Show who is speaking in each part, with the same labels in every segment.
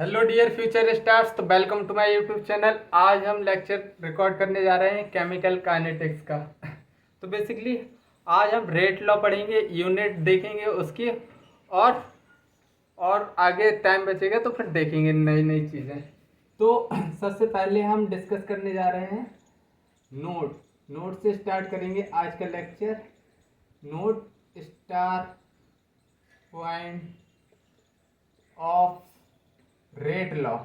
Speaker 1: Hello dear future stars, तो welcome to my YouTube channel. आज हम लेक्चर रिकॉर्ड करने जा रहे हैं केमिकल काइनेटिक्स का। तो बेसिकली आज हम रेट लॉ पढ़ेंगे, यूनिट देखेंगे उसकी, और और आगे टाइम बचेगा तो फिर देखेंगे नई नई चीज़ें। तो सबसे पहले हम डिस्कस करने जा रहे हैं नोट से स्टार्ट करेंगे आज का lecture. Note star point of rate law.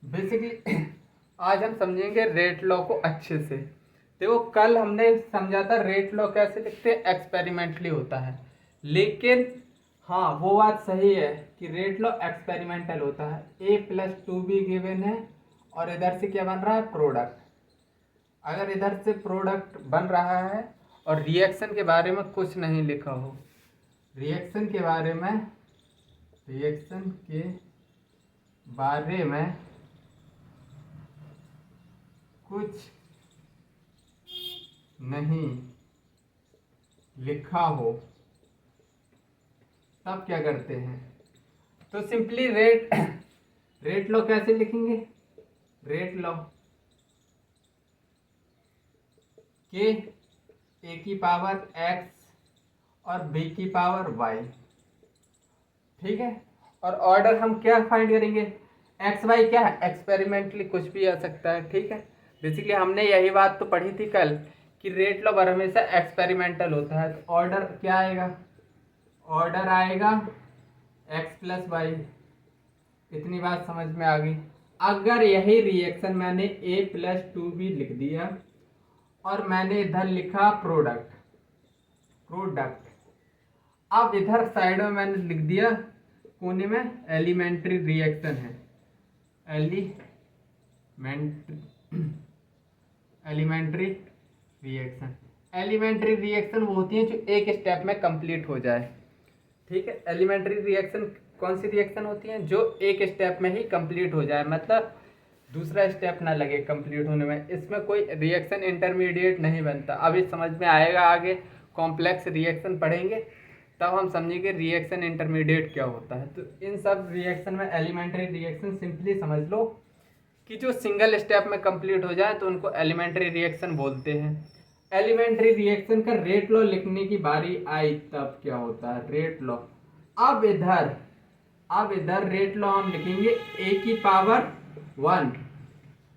Speaker 1: Basically आज हम समझेंगे रेट लॉ को अच्छे से। देखो, कल हमने समझा था रेट लॉ कैसे लिखते हैं, एक्सपेरिमेंटली होता है। लेकिन हाँ, वो बात सही है कि रेट लॉ एक्सपेरिमेंटल होता है। a प्लस 2b गिवन है और इधर से क्या बन रहा है, प्रोडक्ट। अगर इधर से प्रोडक्ट बन रहा है और रिएक्शन के बारे में कुछ नहीं लिखा हो, रिएक्शन के बारे में कुछ नहीं लिखा हो, तब क्या करते हैं, तो सिंपली रेट लॉ कैसे लिखेंगे। रेट लॉ के ए की पावर x और b की पावर y, ठीक है। और ऑर्डर हम क्या फाइंड करेंगे, एक्स वाई क्या है, एक्सपेरिमेंटली कुछ भी आ सकता है, ठीक है। बेसिकली हमने यही बात तो पढ़ी थी कल कि रेट लॉ हमेशा एक्सपेरिमेंटल होता है। तो ऑर्डर क्या आएगा, ऑर्डर आएगा एक्स प्लस वाई। इतनी बात समझ में आ गई। अगर यही रिएक्शन मैंने ए प्लस 2b लिख दिया और मैंने इधर लिखा प्रोडक्ट, अब इधर साइड में मैंने लिख दिया कोने में एलिमेंट्री रिएक्शन है। एलिमेंट्री रिएक्शन वो होती है जो एक स्टेप में कंप्लीट हो जाए, ठीक है। एलिमेंट्री रिएक्शन कौन सी रिएक्शन होती है, जो एक स्टेप में ही कंप्लीट हो जाए, मतलब दूसरा स्टेप ना लगे कंप्लीट होने में। इसमें कोई रिएक्शन इंटरमीडिएट नहीं बनता। अभी समझ में आएगा, आगे कॉम्प्लेक्स रिएक्शन पढ़ेंगे तब हम समझेंगे रिएक्शन इंटरमीडिएट क्या होता है। तो इन सब रिएक्शन में एलिमेंट्री रिएक्शन सिंपली समझ लो कि जो सिंगल स्टेप में कंप्लीट हो जाए तो उनको एलिमेंट्री रिएक्शन बोलते हैं। एलिमेंट्री रिएक्शन का रेट लॉ लिखने की बारी आई तब क्या होता है, रेट लॉ। अब इधर रेट लॉ हम लिखेंगे a की पावर 1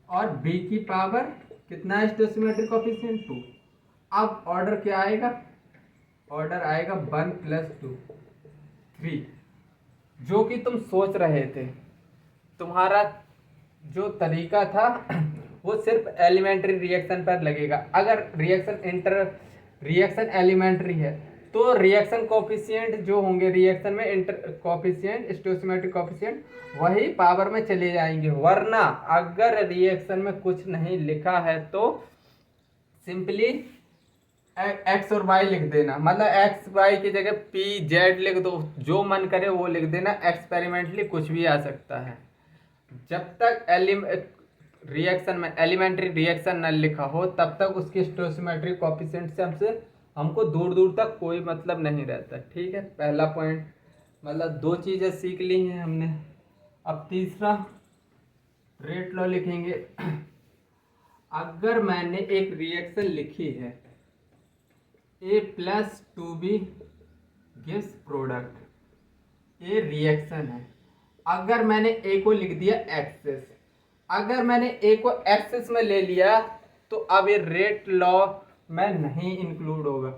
Speaker 1: और b की पावर कितना है, स्टोइचियोमेट्रिक कोएफिशिएंट 2। अब ऑर्डर क्या आएगा, ऑर्डर आएगा 1 प्लस 2 3, जो कि तुम सोच रहे थे। तुम्हारा जो तरीका था वो सिर्फ एलिमेंट्री रिएक्शन पर लगेगा। अगर रिएक्शन एलिमेंट्री है तो रिएक्शन कोफिशिएंट जो होंगे रिएक्शन में कोफिशिएंट, स्टोइचियोमेट्रिक कोफिशिएंट, वही पावर में चले जाएंगे। वरना अगर रिएक्शन में कुछ नहीं लिखा है तो सिंपली एक्स और वाई लिख देना, मतलब एक्स वाई की जगह पी जेड लिख दो, जो मन करे वो लिख देना। एक्सपेरिमेंटली कुछ भी आ सकता है। जब तक रिएक्शन में एलिमेंट्री रिएक्शन न लिखा हो तब तक उसकी स्टोइचियोमेट्रिक कोएफिशिएंट से हमको दूर दूर तक कोई मतलब नहीं रहता, ठीक है। पहला पॉइंट, मतलब दो चीज़ें सीख ली हैं हमने। अब तीसरा रेट लॉ लिखेंगे। अगर मैंने एक रिएक्शन लिखी है a plus 2b gives product, ये रिएक्शन है। अगर मैंने a को लिख दिया एक्सेस, अगर मैंने a को एक्सेस में ले लिया तो अब ये रेट लॉ में नहीं इंक्लूड होगा।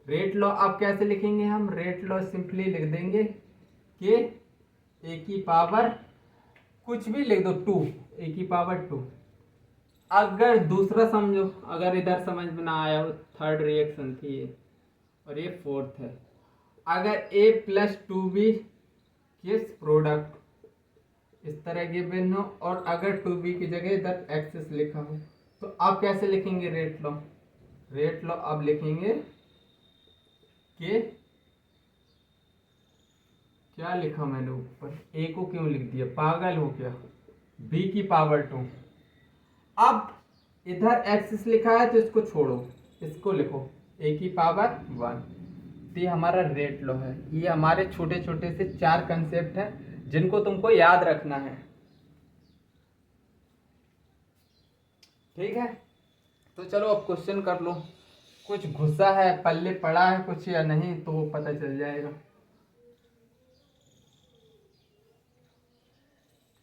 Speaker 1: रेट लॉ अब कैसे लिखेंगे हम, रेट लॉ सिंपली लिख देंगे कि a की पावर कुछ भी लिख दो 2, a की पावर 2। अगर दूसरा समझो, अगर इधर समझ में ना आया हो, थर्ड रिएक्शन थी ये और ये फोर्थ है। अगर a प्लस 2b किस प्रोडक्ट इस तरह गिवन हो और अगर 2b की जगह इधर एक्सेस लिखा हो, तो आप कैसे लिखेंगे रेट लॉ। रेट लॉ अब लिखेंगे कि क्या लिखा मैंने ऊपर, a को क्यों लिख दिया, पागल हो क्या, b की पावर 2। अब इधर एक्सिस लिखा है तो इसको छोड़ो, इसको लिखो a की पावर 1। ये हमारा रेट लॉ है। ये हमारे छोटे छोटे से 4 कंसेप्ट हैं जिनको तुमको याद रखना है। ठीक है, तो चलो अब क्वेश्चन कर लो। कुछ घुसा है, पल्ले पड़ा है कुछ या नहीं, तो वो पता चल जाएगा।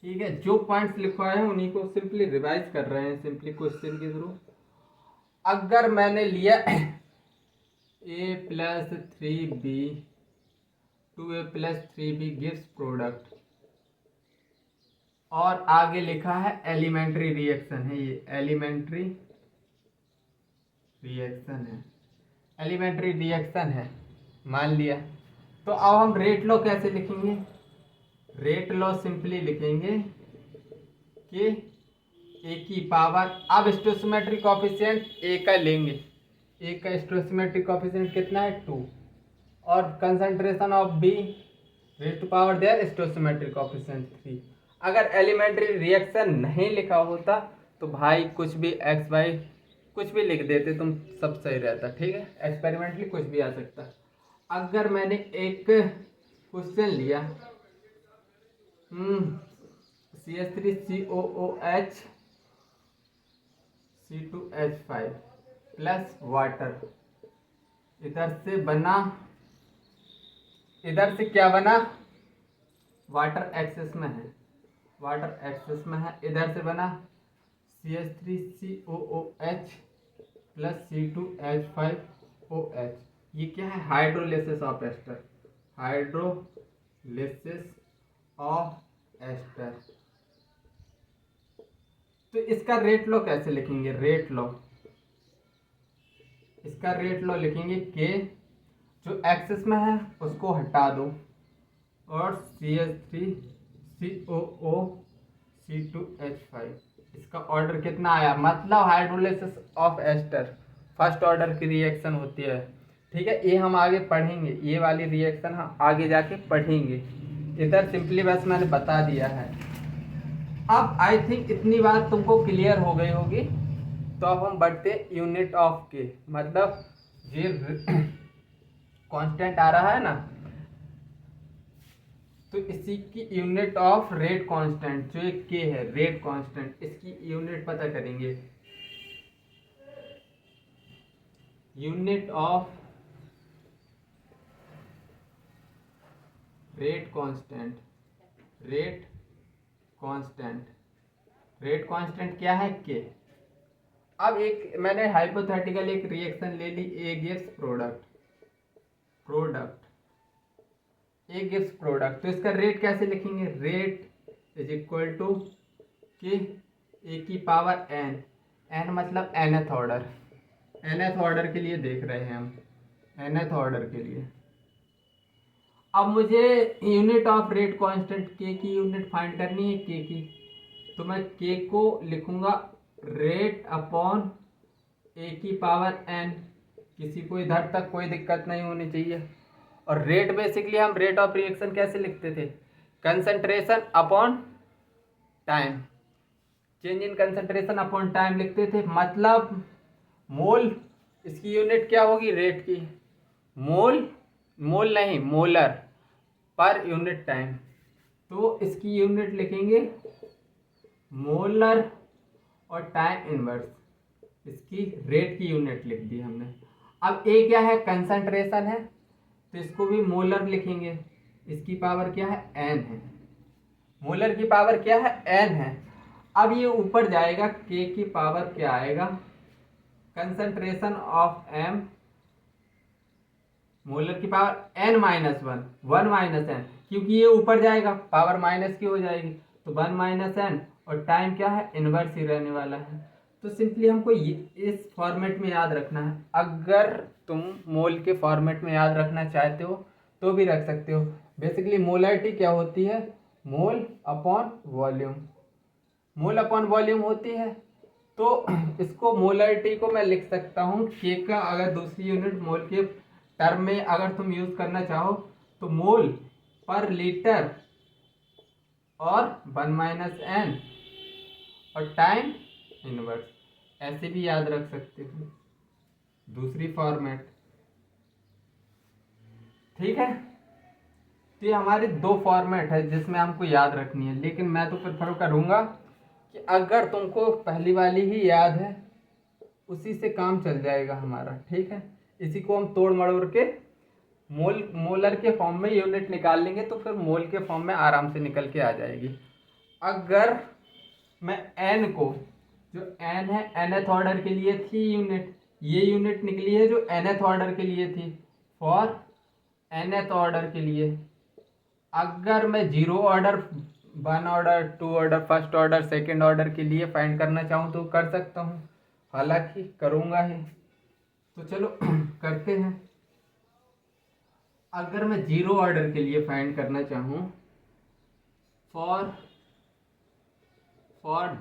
Speaker 1: ठीक है, जो पॉइंट्स लिखवाए हैं उन्हीं को सिंपली रिवाइज कर रहे हैं, सिंपली क्वेश्चन के थ्रू। अगर मैंने लिया a plus 3b 2a plus 3b gives product, और आगे लिखा है एलिमेंट्री रिएक्शन है, ये एलिमेंट्री रिएक्शन है, एलिमेंट्री रिएक्शन है मान लिया। तो अब हम रेट लॉ कैसे लिखेंगे? रेट लॉ सिंपली लिखेंगे कि ए की पावर, अब स्टोइकोमेट्रिक कोएफिशिएंट ए का लेंगे, ए का स्टोइकोमेट्रिक कोएफिशिएंट कितना है 2, और concentration of B raise to power their stoichiometric coefficient 3। अगर एलिमेंट्री रिएक्शन नहीं लिखा होता तो भाई कुछ भी एक्स वाई कुछ भी लिख देते तुम, सब सही रहता। ठीक है, एक्सपेरिमेंटली कुछ भी आ सकता। अगर मैंने एक क्वेश्चन लिया CH3COOH C2H5 प्लस वाटर, इधर से बना, इधर से क्या बना, वाटर एक्सेस में है, वाटर एक्सेस में है, इधर से बना CH3COOH प्लस C2H5OH। ये क्या है? Hydrolysis of ester, hydrolysis of ester. तो इसका रेट लॉ कैसे लिखेंगे? रेट लॉ, इसका रेट लॉ लिखेंगे के जो एक्सेस में है उसको हटा दो, और CH3COO C2H5, इसका ऑर्डर कितना आया, मतलब hydrolysis of ester first order की रिएक्शन होती है। ठीक है, ये हम आगे पढ़ेंगे, ये वाली रिएक्शन हम आगे जाके पढ़ेंगे। इधर सिंपली बस मैंने बता दिया है। अब आई थिंक इतनी बात तुमको क्लियर हो गई होगी। तो अब हम बढ़ते यूनिट ऑफ के, मतलब ये कांस्टेंट आ रहा है ना, तो इसी की यूनिट ऑफ रेट कांस्टेंट जो एक के है, रेट कांस्टेंट, इसकी यूनिट पता करेंगे। Unit of rate constant, rate constant, rate constant क्या है? के। अब एक मैंने हाइपोथेटिकल एक रिएक्शन ले ली, A gives product, product A gives product, तो इसका रेट कैसे लिखेंगे? रेट इज इक्वल टू कि ए की पावर एन, एन मतलब nth ऑर्डर, nth ऑर्डर के लिए देख रहे हैं हम, nth ऑर्डर के लिए। अब मुझे यूनिट ऑफ रेट कांस्टेंट के की यूनिट फाइंड करनी है, के की, तो मैं के को लिखूंगा रेट अपॉन ए की पावर एन, किसी को इधर तक कोई दिक्कत नहीं होनी चाहिए। और रेट बेसिकली हम रेट ऑफ रिएक्शन कैसे लिखते थे? Concentration upon time, change in concentration upon time लिखते थे, मतलब मोल, इसकी यूनिट क्या होगी? रेट की, मोल, मोल नहीं मोलर पर यूनिट टाइम, तो इसकी यूनिट लिखेंगे मोलर, और टाइम इनवर्स, इसकी रेट की यूनिट लिख दी हमने। अब ए क्या है? कंसंट्रेशन है, तो इसको भी मोलर लिखेंगे, इसकी पावर क्या है? एन है, मोलर की पावर क्या है? एन है। अब ये ऊपर जाएगा, के की पावर क्या आएगा? कंसंट्रेशन ऑफ एम, मोलर की power n minus one, one minus n, क्योंकि ये ऊपर जाएगा पावर माइनस की हो जाएगी, तो वन माइनस एन, और टाइम क्या है? इनवर्स ही रहने वाला है। तो सिंपली हमको ये इस फॉर्मेट में याद रखना है। अगर तुम मोल के फॉर्मेट में याद रखना चाहते हो तो भी रख सकते हो। बेसिकली मोलरिटी क्या होती है? Mole upon volume, mole upon volume होती है। तो इसको मोलरिटी को मैं लिख सकता हूँ के का, अगर दूसरी यूनिट मोल के टर्म में अगर तुम यूज करना चाहो तो मोल पर लीटर और वन माइनस एन और टाइम इनवर्स, ऐसे भी याद रख सकते हो दूसरी फॉर्मेट। ठीक है। तो ये हमारी दो फॉर्मेट है जिसमें हमको याद रखनी है, लेकिन मैं तो प्रेफर करूँगा कि अगर तुमको पहली वाली ही याद है उसी से काम चल जाएगा हमारा। ठीक है, इसी को हम तोड़ मड़ोड़ के मोलर के फॉर्म में यूनिट निकाल लेंगे तो फिर मोल के फॉर्म में आराम से निकल के आ जाएगी। अगर मैं एन को, जो एन है nth ऑर्डर के लिए थी यूनिट, ये यूनिट निकली है जो nth ऑर्डर के लिए थी फॉर nth ऑर्डर के लिए। अगर मैं zero order, one order, two order, first order, second order के लिए फाइंड करना चाहूँ तो कर सकता हूँ, हालांकि करूँगा ही। तो चलो करते हैं। अगर मैं जीरो ऑर्डर के लिए फाइंड करना चाहूँ फॉर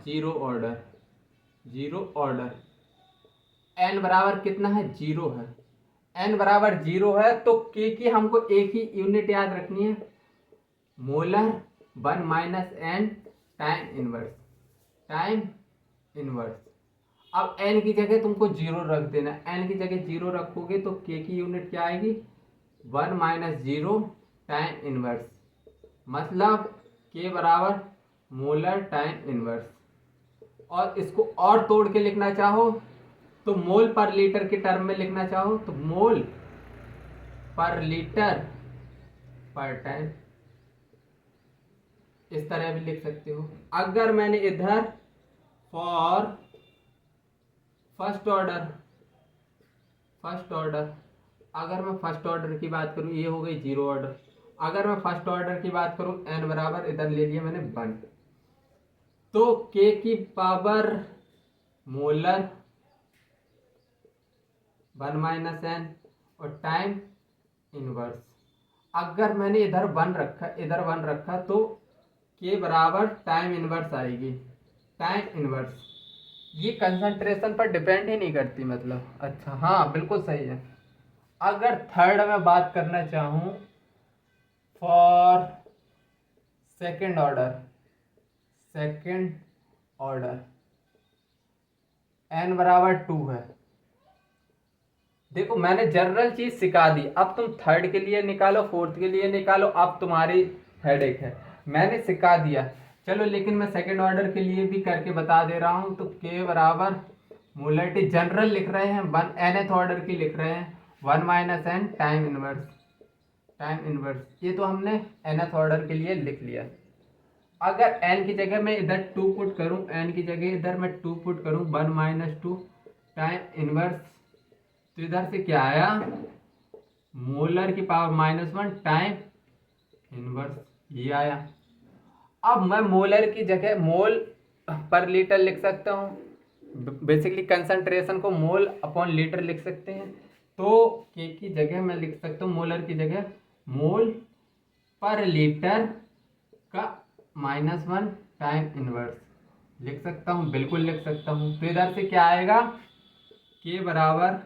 Speaker 1: जीरो ऑर्डर एन बराबर कितना है, जीरो है। एन बराबर जीरो है तो के की हमको एक ही यूनिट याद रखनी है, molar 1 minus n time inverse. अब एन की जगह तुमको जीरो रख देना, एन की जगह जीरो रखोगे तो के की यूनिट क्या आएगी, 1 माइनस जीरो टाइम इनवर्स, मतलब के बराबर मोलर टाइम इनवर्स। और इसको और तोड़ के लिखना चाहो तो मोल पर लीटर के टर्म में लिखना चाहो तो मोल पर लीटर पर टाइम, इस तरह भी लिख सकते हो। अगर मैंने इधर फॉर फर्स्ट ऑर्डर, अगर मैं फर्स्ट ऑर्डर की बात करूं, ये हो गई जीरो ऑर्डर। अगर मैं फर्स्ट ऑर्डर की बात करूं, एन बराबर इधर ले लिया मैंने 1, तो के की पावर मोलर 1 माइनस एन और टाइम इनवर्स। अगर मैंने इधर 1 रखा तो के बराबर टाइम इनवर्स आएगी, टाइम इनवर्स। ये कंसंट्रेशन पर डिपेंड ही नहीं करती, मतलब अच्छा हाँ बिल्कुल सही है। अगर थर्ड में बात करना चाहूँ फॉर सेकंड ऑर्डर एन बराबर 2 है। देखो मैंने जनरल चीज सिखा दी, अब तुम थर्ड के लिए निकालो, फोर्थ के लिए निकालो, अब तुम्हारी हेडेक है। मैंने सिखा दिया, चलो लेकिन मैं सेकंड ऑर्डर के लिए भी करके बता दे रहा हूँ। तो के बराबर मोलरिटी जनरल लिख रहे हैं, वन nth ऑर्डर की लिख रहे हैं 1 माइनस एन टाइम इनवर्स। ये तो हमने nth ऑर्डर के लिए लिख लिया। अगर n की जगह मैं इधर 2 पुट करूं, n की जगह इधर मैं 2 पुट करूं, 1 माइनस 2 टाइम इनवर्स, तो इधर से क्या आया, मोलर की पावर -1 टाइम इनवर्स, ये आया। अब मैं मोलर की जगह मोल पर लीटर लिख सकता हूँ, बेसिकली कंसंट्रेशन को मोल अपॉन लीटर लिख सकते हैं। तो के की जगह मैं लिख सकता हूँ, मोलर की जगह मोल पर लीटर का -1 टाइम इनवर्स लिख सकता हूँ, बिल्कुल लिख सकता हूँ। तो इधर से क्या आएगा, के बराबर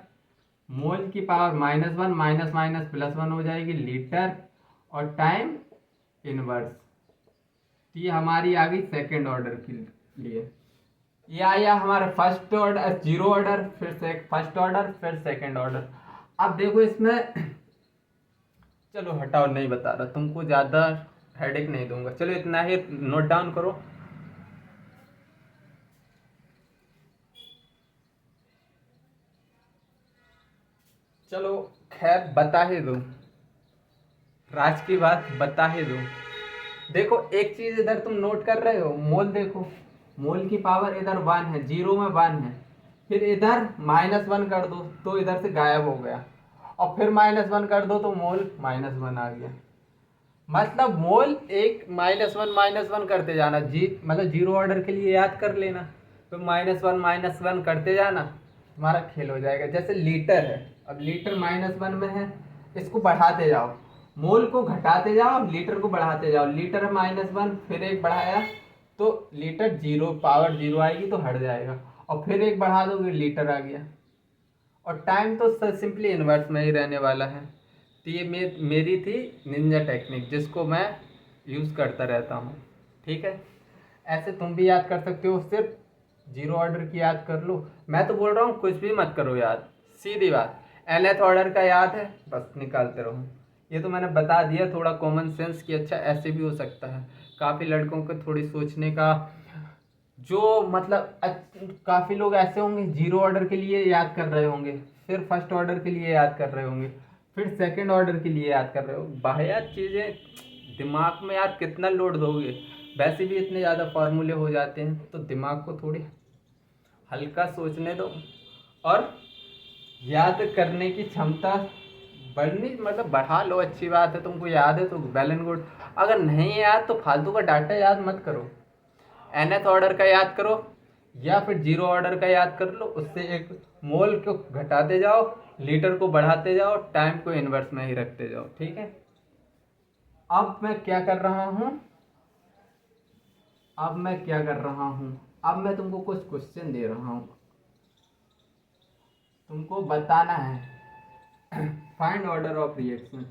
Speaker 1: मोल की पावर -1 माइनस माइनस +1 हो जाएगी लीटर और टाइम इनवर्स। ये हमारी आ गई सेकेंड ऑर्डर के लिए। ये आया हमारा फर्स्ट ऑर्डर, जीरो ऑर्डर, फिर फर्स्ट ऑर्डर, फिर सेकेंड ऑर्डर। अब देखो इसमें चलो हटाओ, नहीं बता रहा, तुमको ज़्यादा हेडेक नहीं दूंगा, चलो इतना ही नोट डाउन करो। चलो खैर बता ही दूं, राज की बात बता ही दूं। देखो एक चीज इधर तुम नोट कर रहे हो, मोल देखो, मोल की पावर इधर 1 है, जीरो में 1 है, फिर इधर -1 कर दो तो इधर से गायब हो गया, और फिर -1 कर दो तो मोल -1 आ गया। मतलब मोल एक -1 करते जाना, मतलब जीरो ऑर्डर के लिए याद कर लेना, तो -1 करते जाना, तुम्हारा खेल हो जाएगा। जैसे लीटर है, अब लीटर -1 में है, इसको बढ़ाते जाओ, मोल को घटाते जाओ, लीटर को बढ़ाते जाओ, लीटर है -1, फिर एक बढ़ाया तो लीटर जीरो, पावर जीरो आएगी तो हट जाएगा, और फिर एक बढ़ा दोगे लीटर आ गया। और टाइम तो सिंपली इन्वर्स में ही रहने वाला है। तो ये मेरी थी निंजा टेक्निक, जिसको मैं यूज़ करता रहता हूँ। ठीक है, ऐसे तुम भी याद कर सकते हो, सिर्फ जीरो ऑर्डर की याद कर लो। मैं तो बोल रहा हूँ कुछ भी मत करो याद, सीधी बात, nth ऑर्डर का याद है बस निकालते रहो। ये तो मैंने बता दिया थोड़ा कॉमन सेंस कि अच्छा ऐसे भी हो सकता है। काफ़ी लड़कों को थोड़ी सोचने का जो मतलब काफ़ी लोग ऐसे होंगे जीरो ऑर्डर के लिए याद कर रहे होंगे, फिर फर्स्ट ऑर्डर के लिए याद कर रहे होंगे, फिर सेकंड ऑर्डर के लिए याद कर रहे हो। वाहियात चीज़ें दिमाग में यार कितना लोड दोगे, वैसे भी इतने ज़्यादा फार्मूले हो जाते हैं, तो दिमाग को थोड़ी हल्का सोचने दो और याद करने की क्षमता बढ़नी मतलब बढ़ा लो। अच्छी बात है, तुमको याद है तो वेल एंड गुड। अगर नहीं याद तो फालतू का डाटा याद मत करो, nth ऑर्डर का याद करो या फिर जीरो ऑर्डर का याद कर लो। उससे एक मोल को घटाते जाओ, लीटर को बढ़ाते जाओ, टाइम को इन्वर्स में ही रखते जाओ। ठीक है, अब मैं क्या कर रहा हूँ, अब मैं तुमको कुछ क्वेश्चन दे रहा हूँ, तुमको बताना है फाइंड ऑर्डर ऑफ रिएक्शन।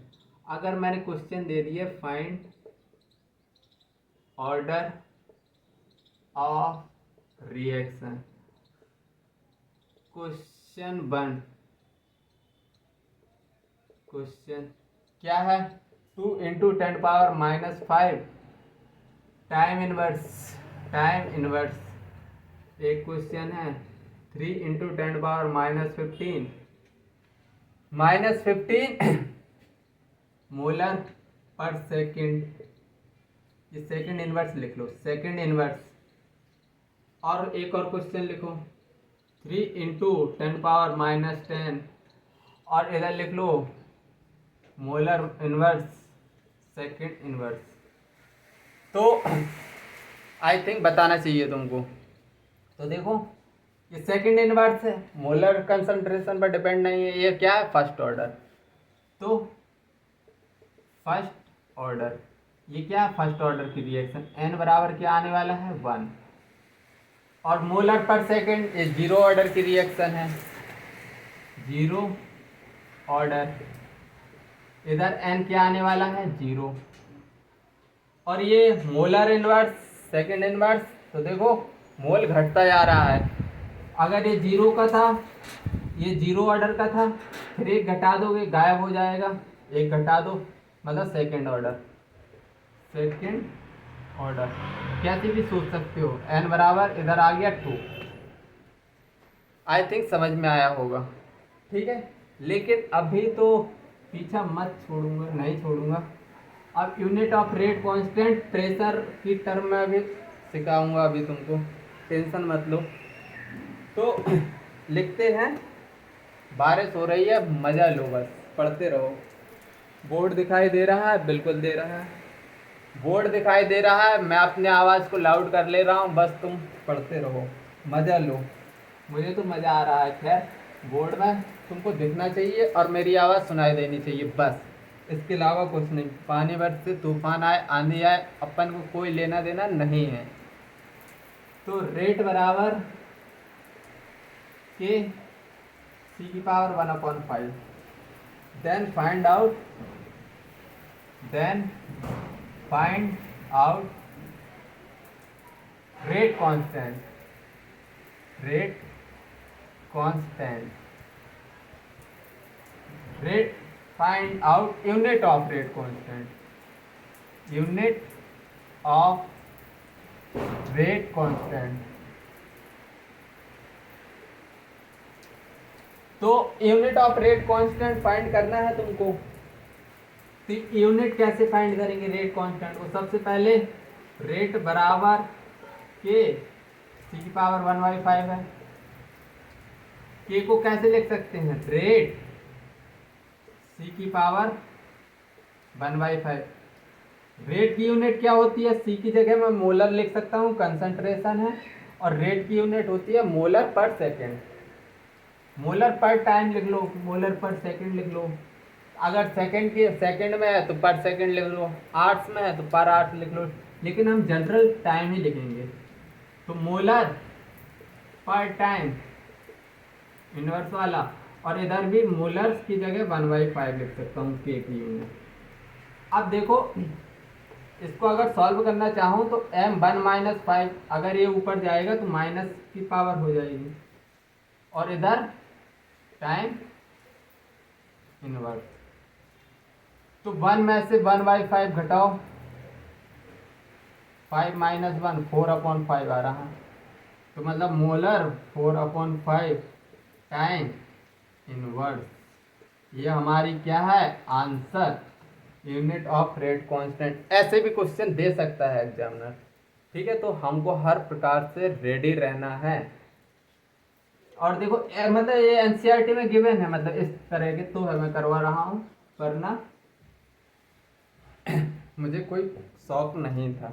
Speaker 1: अगर मैंने क्वेश्चन दे दिए find order of reaction, question 1, question क्या है, 2 इंटू 10⁻⁻5 टाइम इनवर्स। एक क्वेश्चन है 3 इंटू 10⁻⁻15 -15 मोलर पर सेकंड। ये सेकंड इनवर्स लिख लो, सेकंड इनवर्स। और एक और क्वेश्चन लिखो 3 इंटू 10⁻⁻10 और इधर लिख low molar inverse, second inverse. तो आई थिंक बताना चाहिए तुमको। तो देखो ये सेकंड इनवर्स है, मोलर कंसंट्रेशन पर डिपेंड नहीं है। ये क्या है, फर्स्ट ऑर्डर। तो फर्स्ट ऑर्डर, ये क्या है, फर्स्ट ऑर्डर की रिएक्शन। n बराबर क्या आने वाला है, 1। और मोलर पर सेकंड, ये जीरो ऑर्डर की रिएक्शन है, जीरो ऑर्डर। इधर n क्या आने वाला है, 0। और ये मोलर इनवर्स, सेकंड इनवर्स। तो देखो मोल घटता जा रहा है। अगर ये जीरो का था, ये जीरो ऑर्डर का था, फिर एक घटा दोगे गायब हो जाएगा, एक घटा दो मतलब सेकंड ऑर्डर। सेकंड ऑर्डर कैसे भी सोच सकते हो। n बराबर इधर आ गया 2। आई थिंक समझ में आया होगा। ठीक है, लेकिन अभी तो पीछा मत छोड़ूंगा, नहीं छोड़ूंगा। अब unit of rate constant pressure की टर्म में अभी सिखाऊंगा, अभी तुमको टेंशन मत लो। तो लिखते हैं, बारिश हो रही है, मज़ा लो, बस पढ़ते रहो। बोर्ड दिखाई दे रहा है, बिल्कुल दे रहा है, बोर्ड दिखाई दे रहा है, मैं अपने आवाज़ को लाउड कर ले रहा हूँ, बस तुम पढ़ते रहो, मज़ा लो। मुझे तो मज़ा आ रहा है। खैर, बोर्ड में तुमको दिखना चाहिए और मेरी आवाज़ सुनाई देनी चाहिए, बस इसके अलावा कुछ नहीं। पानी बरसे, तूफान आए, आंधी आए, अपन को कोई लेना देना नहीं है। तो रेट बराबर के सी की power 1/5। Then find out rate constant, rate find out unit of rate constant, unit of rate constant. तो यूनिट ऑफ रेट कांस्टेंट फाइंड करना है तुमको। तो यूनिट कैसे फाइंड करेंगे रेट कांस्टेंट को, सबसे पहले रेट बराबर के सी की पावर 1/5 है। के को कैसे लिख सकते हैं, रेट सी की पावर 1/5। रेट की यूनिट क्या होती है, सी की जगह मैं मोलर लिख सकता हूँ, कंसंट्रेशन है। और रेट की यूनिट होती है मोलर पर सेकेंड। मोलर पर टाइम लिख लो, मोलर पर सेकंड लिख लो। अगर सेकंड में है तो पर सेकंड लिख लो, आर्ट्स में है तो पर आर्ट्स लिख लो, लेकिन हम जनरल टाइम ही लिखेंगे। तो मोलर पर टाइम इनवर्स वाला, और इधर भी मोलर्स की जगह 1/5 लिख सकता हूँ के की यूनिट। अब देखो इसको अगर सॉल्व करना चाहूँ तो m1 - 5, अगर ये ऊपर जाएगा तो माइनस की पावर हो जाएगी, और इधर टाइम इनवर्स। तो 1 में से 1/5 घटाओ, 5 - 1 4/5 आ रहा है। तो मतलब मोलर 4/5 टाइम इनवर्स। ये हमारी क्या है answer, unit of rate constant. ऐसे भी क्वेश्चन दे सकता है एग्जामिनर, ठीक है। तो हमको हर प्रकार से रेडी रहना है। और देखो मतलब ये एनसीईआरटी में गिवन है, मतलब इस तरह के, तो है मैं करवा रहा हूँ, वरना मुझे कोई शौक नहीं था,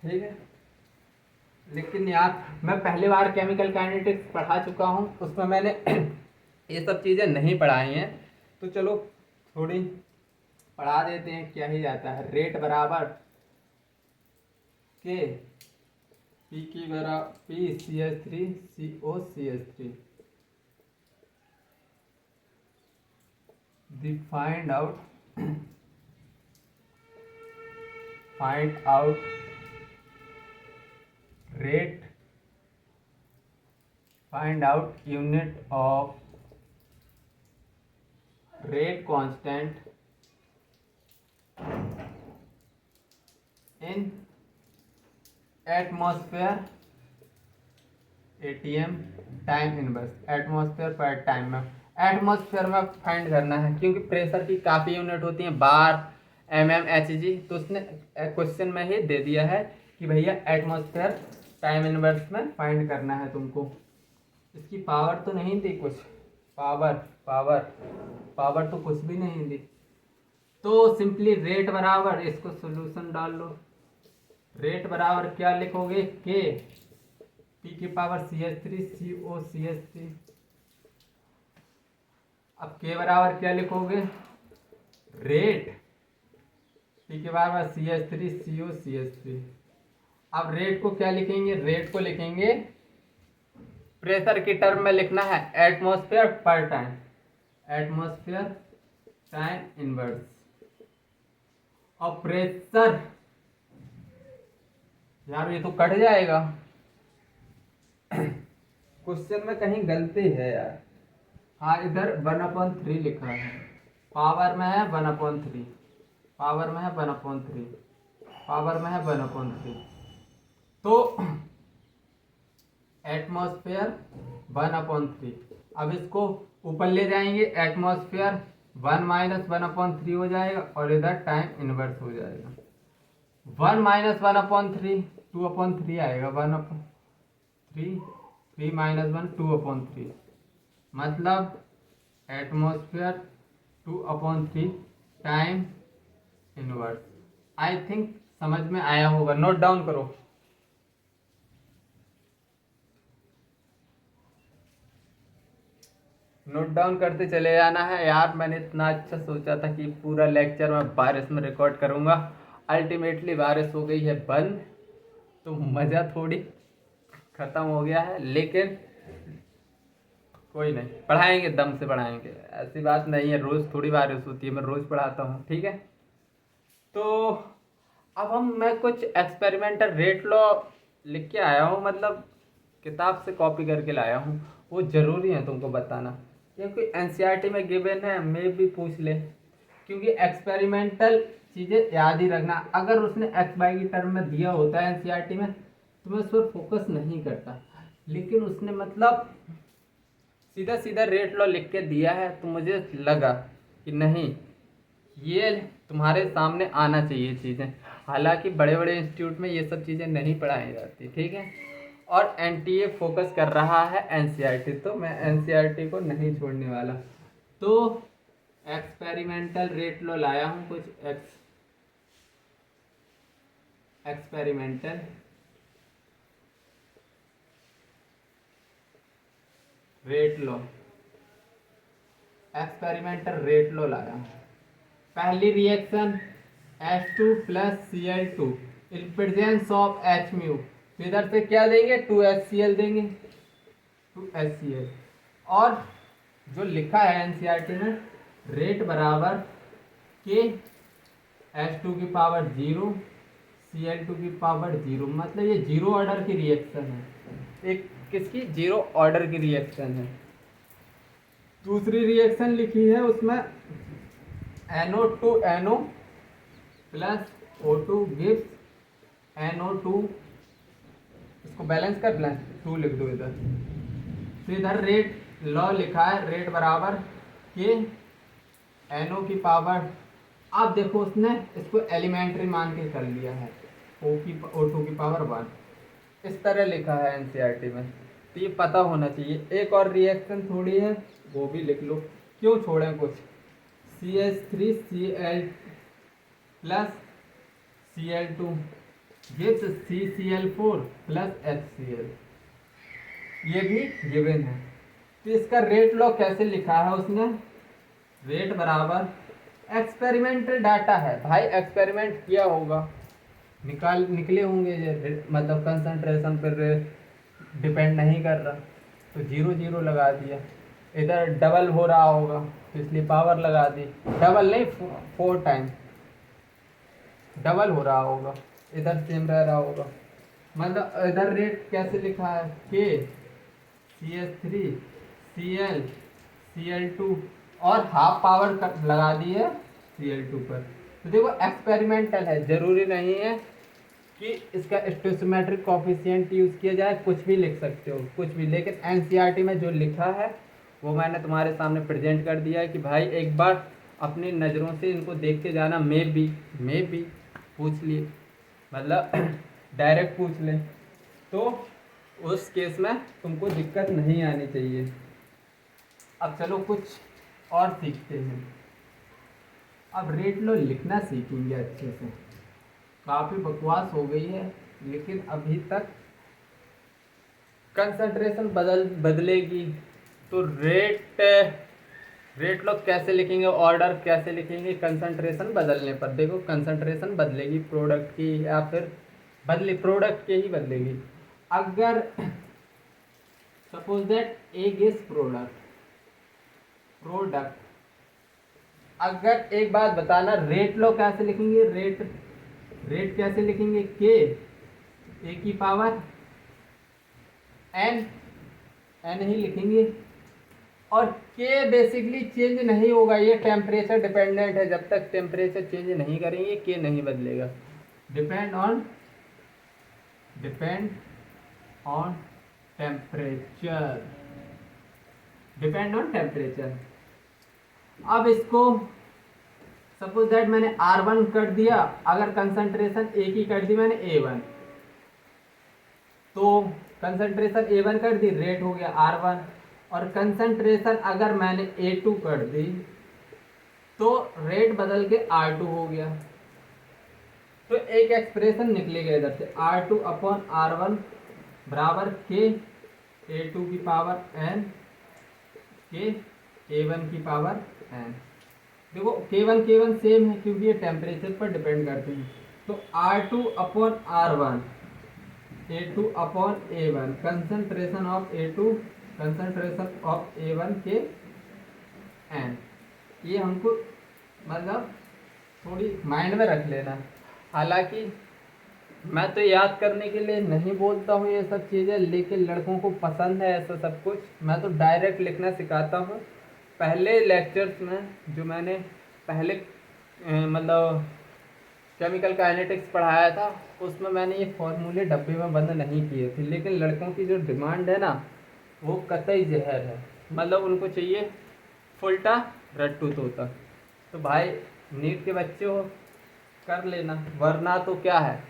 Speaker 1: ठीक है। लेकिन यार मैं पहली बार केमिकल काइनेटिक्स पढ़ा चुका हूँ, उसमें मैंने ये सब चीज़ें नहीं पढ़ाई हैं, तो चलो थोड़ी पढ़ा देते हैं। क्या ही जाता है, रेट बराबर के पी की बराबर PCH3 COCH3। Find out rate, find out unit of rate constant in atmosphere ATM time inverse. Atmosphere पर टाइम में, एटमॉस्फेयर में फाइंड करना है, क्योंकि प्रेशर की काफ़ी यूनिट होती हैं, बार, mm, hg। तो उसने क्वेश्चन में ही दे दिया है कि भैया एटमॉस्फेयर टाइम इनवर्स में फाइंड करना है तुमको। इसकी पावर तो नहीं दी कुछ, पावर तो कुछ भी नहीं दी। तो सिंपली रेट बराबर, इसको सॉल्यूशन डाल लो। रेट बराबर क्या लिखोगे, के पी की पावर CH3 COCH3। अब के बराबर क्या लिखोगे, रेट पी के बराबर CH3 COCH3। अब रेट को क्या लिखेंगे, रेट को लिखेंगे प्रेशर की टर्म में लिखना है, एटमॉस्फेयर पर टाइम, एटमॉस्फेयर टाइम इनवर्स। और प्रेशर, यार ये तो कट जाएगा, क्वेश्चन में कहीं गलती है यार। हाँ इधर 1/3 लिखा है, पावर में है 1/3, पावर में है 1/3, पावर में है 1/3। तो एटमॉस्फेयर 1/3। अब इसको ऊपर ले जाएंगे, एटमॉस्फेयर 1 - 1/3 हो जाएगा, और इधर टाइम इनवर्स हो जाएगा। 1 - 1/3 2/3 आएगा, 1/3, 3 - 1 2/3, मतलब atmosphere 2/3 time inverse. I think समझ में आया होगा, नोट डाउन करो। नोट डाउन करते चले जाना है यार। मैंने इतना अच्छा सोचा था कि पूरा लेक्चर मैं बारिश में रिकॉर्ड करूंगा, अल्टीमेटली बारिश हो गई है बंद, तो मज़ा थोड़ी ख़त्म हो गया है। लेकिन कोई नहीं, पढ़ाएंगे, दम से पढ़ाएंगे, ऐसी बात नहीं है। रोज़ थोड़ी बारिश होती है, मैं रोज़ पढ़ाता हूँ, ठीक है। तो अब मैं कुछ एक्सपेरिमेंटल रेट लॉ लिख के आया हूँ, मतलब किताब से कॉपी करके लाया हूँ। वो ज़रूरी है तुमको बताना, क्योंकि एनसीईआरटी में गिवन है, मैं भी पूछ ले। क्योंकि एक्सपेरिमेंटल चीज़ें याद ही रखना, अगर उसने एक्स वाई की टर्म में दिया होता है एनसीईआरटी में तो मैं उस पर फोकस नहीं करता, लेकिन उसने मतलब सीधा सीधा रेट लॉ लिख के दिया है, तो मुझे लगा कि नहीं, ये तुम्हारे सामने आना चाहिए चीज़ें। हालांकि बड़े बड़े इंस्टीट्यूट में ये सब चीज़ें नहीं पढ़ाई जाती, ठीक है। और एनटीए फोकस कर रहा है एनसीईआरटी, तो मैं एनसीईआरटी को नहीं छोड़ने वाला। तो एक्सपेरिमेंटल रेट लॉ लाया हूँ कुछ, experimental rate law, experimental rate law लाया हूँ। पहली reaction H2 + Cl2 in presence of H mu, तो इधर से क्या देंगे 2HCl देंगे, 2HCl। और जो लिखा है एनसीईआरटी में, रेट बराबर के H2 की पावर 0 Cl2 की पावर 0, मतलब ये 0 ऑर्डर की रिएक्शन है। एक किसकी 0 ऑर्डर की रिएक्शन है। दूसरी रिएक्शन लिखी है उसमें NO to NO plus O2 gives NO2, इसको बैलेंस कर लें, 2 लिख दो इधर। तो इधर रेट लॉ लिखा है, रेट बराबर के NO की पावर। अब देखो उसने इसको एलिमेंट्री मान के कर लिया है, O2 की पावर 1, इस तरह लिखा है एनसीईआरटी में। तो ये पता होना चाहिए। एक और रिएक्शन थोड़ी है, वो भी लिख लो, क्यों छोड़ें कुछ। CH3Cl plus Cl2 gives CCl4 plus HCl, ये भी गिवन है। तो इसका रेट लॉ कैसे लिखा है उसने, रेट बराबर एक्सपेरिमेंटल डाटा है भाई, एक्सपेरिमेंट किया होगा, निकले होंगे ये, मतलब कंसंट्रेशन पर डिपेंड नहीं कर रहा, तो 0 0 लगा दिया। इधर डबल हो रहा होगा तो इसलिए पावर लगा दी, डबल नहीं 4 टाइम डबल हो रहा होगा, इधर सेम रह रहा होगा। मतलब इधर रेट कैसे लिखा है, के CH3 Cl Cl2 और हाफ पावर लगा दी है Cl2 पर। तो देखो एक्सपेरिमेंटल है, जरूरी नहीं है कि इसका स्टोइकोमेट्रिक कोफिशिएंट यूज किया जाए, कुछ भी लिख सकते हो कुछ भी, लेकिन एनसीईआरटी में जो लिखा है वो मैंने तुम्हारे सामने प्रेजेंट कर दिया है कि भाई एक बार अपनी नज़रों से इनको देख के जाना, मे बी पूछ लिए, मतलब डायरेक्ट पूछ लें, तो उस केस में तुमको दिक्कत नहीं आनी चाहिए। अब चलो कुछ और सीखते हैं। अब रेट लो लिखना सीखेंगे अच्छे से, काफ़ी बकवास हो गई है लेकिन अभी तक कंसंट्रेशन बदलेगी तो रेट लोग कैसे लिखेंगे, ऑर्डर कैसे लिखेंगे कंसंट्रेशन बदलने पर। देखो कंसंट्रेशन बदलेगी प्रोडक्ट की, या फिर प्रोडक्ट के ही बदलेगी। अगर suppose that A gives product, अगर एक बात बताना, रेट लो कैसे लिखेंगे, रेट कैसे लिखेंगे, के ए की पावर एन ही लिखेंगे, और के बेसिकली चेंज नहीं होगा, ये टेम्परेचर डिपेंडेंट है, जब तक टेम्परेचर चेंज नहीं करेंगे के नहीं बदलेगा। Depend on temperature. अब इसको सपोज दैट मैंने R1 कर दिया, अगर कंसंट्रेशन ए की कर दी मैंने A1, तो कंसंट्रेशन A1 कर दी, रेट हो गया R1, और कंसंट्रेशन अगर मैंने A2 कर दी तो रेट बदल के R2 हो गया। तो एक एक्सप्रेशन निकलेगा इधर से, R2 अपॉन R1 बराबर के A2 की पावर n के A1 की पावर n। देखो K1 सेम है क्योंकि ये टेम्परेचर पर डिपेंड करते हैं। तो R2 upon R1 A2 upon A1, concentration of A2 concentration of A1 के n, ये हमको मतलब थोड़ी माइंड में रख लेना। हालांकि मैं तो याद करने के लिए नहीं बोलता हूँ ये सब चीज़ें, लेकिन लड़कों को पसंद है ऐसा सब कुछ, मैं तो डायरेक्ट लिखना सिखाता हूँ। पहले लेक्चर्स में जो मैंने पहले मतलब केमिकल काइनेटिक्स पढ़ाया था, उसमें मैंने ये फॉर्मूले डब्बे में बंद नहीं किए थे, लेकिन लड़कों की जो डिमांड है ना वो कतई जहर है, मतलब उनको चाहिए फुलटा रट्टू तोता। तो भाई नीट के बच्चे हो कर लेना, वरना तो क्या है,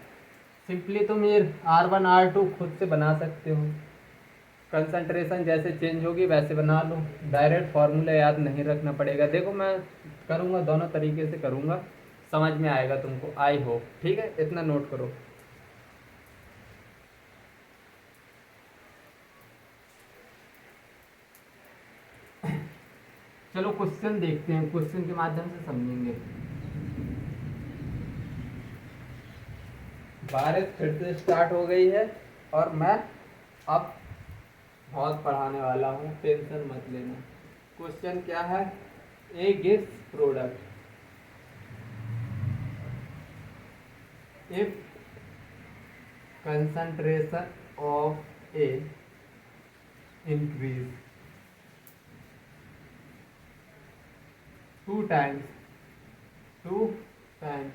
Speaker 1: सिंपली तुम ये R1 R2 खुद से बना सकते हो, कंसंट्रेशन जैसे चेंज होगी वैसे बना लो, डायरेक्ट फार्मूला याद नहीं रखना पड़ेगा। देखो मैं करूँगा दोनों तरीके से करूँगा, समझ में आएगा तुमको, आई होप। ठीक है, इतना नोट करो। चलो क्वेश्चन देखते हैं, क्वेश्चन के माध्यम से समझेंगे। बारिश फिर से स्टार्ट हो गई है और मैं अब बहुत पढ़ाने वाला हूँ, टेंशन मत लेना। क्वेश्चन क्या है, ए gives product, if concentration of A increase 2 times 2 times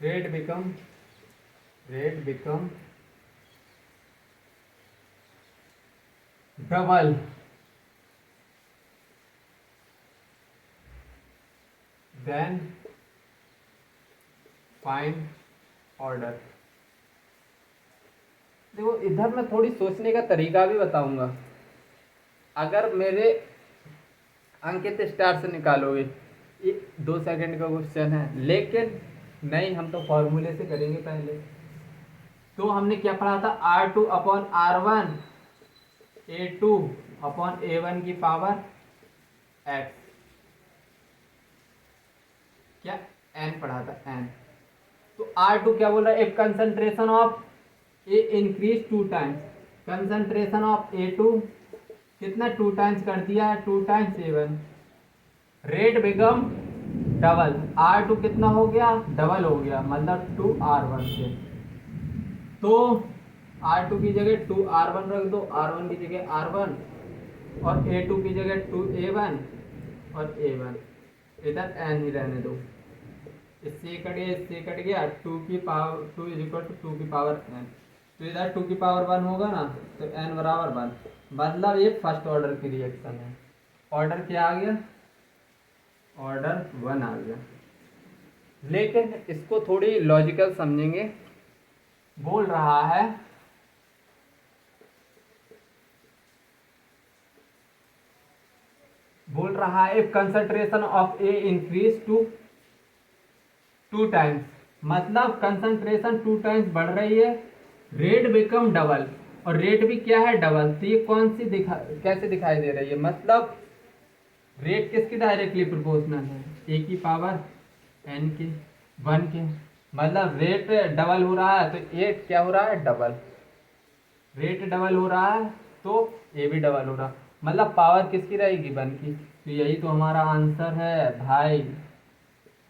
Speaker 1: rate become double, then find order। देखो इधर मैं थोड़ी सोचने का तरीका भी बताऊंगा। अगर मेरे अंकित स्टार से निकालोगे, ये 2 सेकंड का क्वेश्चन है, लेकिन नहीं, हम तो फॉर्मूले से करेंगे पहले। तो हमने क्या पढ़ा था, R2 upon R1 A2 upon A1 की पावर x, क्या n पढ़ा था, n। तो R2 क्या बोल रहा है, if concentration of A increase 2 times, concentration of A2 कितना 2 टाइम्स कर दिया, 2 times A1, rate become double, R2 कितना हो गया, डबल हो गया, मतलब 2R1 से। तो R2 की जगह 2R1 रख दो, R1 की जगह R1, और A2 की जगह 2A1 और A1, इधर n ही रहने दो, इससे कट गया, इससे कट गया, 2 की पावर 2 इज इक्वल टू 2 की पावर n, तो इधर 2 की पावर 1 होगा ना, तो n बराबर 1, मतलब ये फर्स्ट ऑर्डर की रिएक्शन है। ऑर्डर क्या आ गया, ऑर्डर 1 आ गया। लेकिन इसको थोड़ी लॉजिकल समझेंगे। बोल रहा है if concentration of A increase to 2 times, मतलब कंसंट्रेशन 2 टाइम्स बढ़ रही है, रेट बिकम डबल, और रेट भी क्या है, डबल। तो ये कौन सी कैसे दिखाई दे रही है, मतलब रेट किसकी डायरेक्टली प्रोपोर्शनल है, ए की पावर n के 1 के, मतलब रेट डबल हो रहा है तो ए क्या हो रहा है, डबल। रेट डबल हो रहा है तो ए भी डबल हो रहा, मतलब पावर किसकी रहेगी, 1 की। तो यही तो हमारा आंसर है भाई,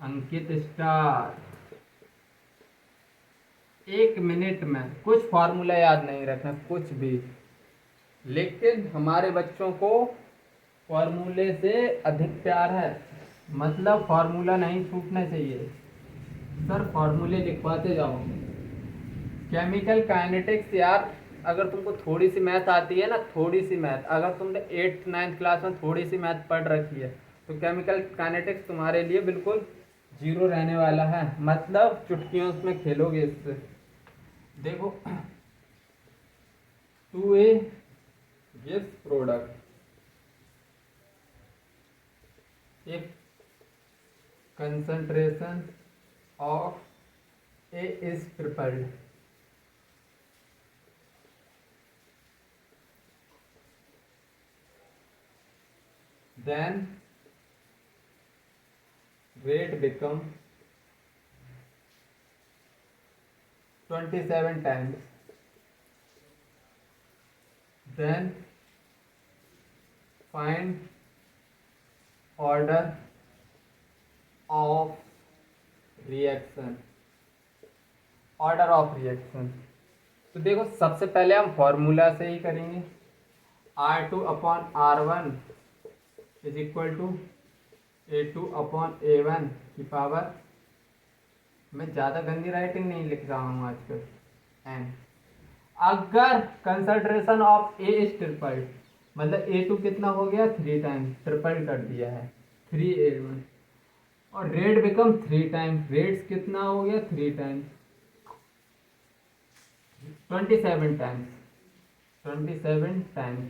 Speaker 1: अंकित स्टार। 1 मिनट में कुछ फॉर्मूला याद नहीं रखना, कुछ भी, लेकिन हमारे बच्चों को फॉर्मूले से अधिक प्यार है, मतलब फॉर्मूला नहीं छूटना चाहिए। सर फॉर्मूले लिखवाते जाओ। केमिकल काइनेटिक्स यार, अगर तुमको थोड़ी सी मैथ आती है ना, थोड़ी सी मैथ, अगर तुमने 8th 9th क्लास में थोड़ी सी मैथ पढ़ रखी है, तो केमिकल काइनेटिक्स तुम्हारे लिए बिल्कुल जीरो रहने वाला है, मतलब चुटकियों में खेलोगे इससे। देखो 2A gives product if concentration of A is tripled, then rate become 27 times, then find order of reaction, order of reaction. तो देखो सबसे पहले हम फॉर्मूला से ही करेंगे, R2 upon R1 is equal to A2 upon A1 की power, मैं ज़्यादा गंदी राइटिंग नहीं लिख रहा हूँ आजकल, n। अगर concentration of A is triple, मतलब A2 कितना हो गया, 3 टाइम्स, ट्रिपल कर दिया है, 3A1, और रेट बिकम 3 टाइम्स, रेट्स कितना हो गया, 3 टाइम्स, 27 टाइम्स, 27 टाइम्स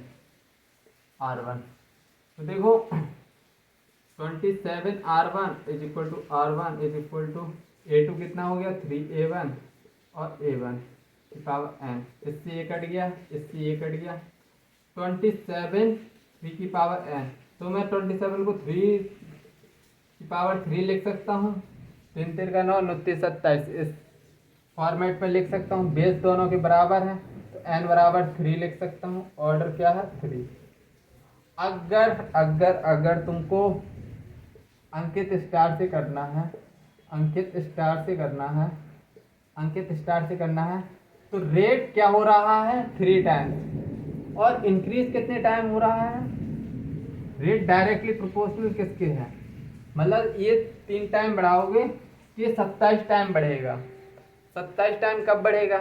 Speaker 1: R1। तो देखो 27 R1 is equal to R1 is equal to A2 कितना हो गया, 3A1 और A1 की पावर n, इससे ये कट गया, इससे ये कट गया, 27 3 की पावर n, तो मैं 27 को 3 की पावर 3 लिख सकता हूँ, 3 3 का 9, 29 27, इस फॉर्मेट में लिख सकता हूँ, बेस दोनों के बराबर है, तो n बराबर 3 लिख सकता हूँ, ऑर्डर क्या है, 3। अगर अगर अगर तुमको अंकित स्टार से करना है, अंकित स्टार से करना है, अंकित स्टार से करना है, तो रेट क्या हो रहा है, 3 टाइम्स, और इंक्रीज कितने टाइम हो रहा है, रेट डायरेक्टली प्रोपोर्शनल किसके है, मतलब ये 3 टाइम बढ़ाओगे तो ये 27 टाइम बढ़ेगा। 27 टाइम कब बढ़ेगा,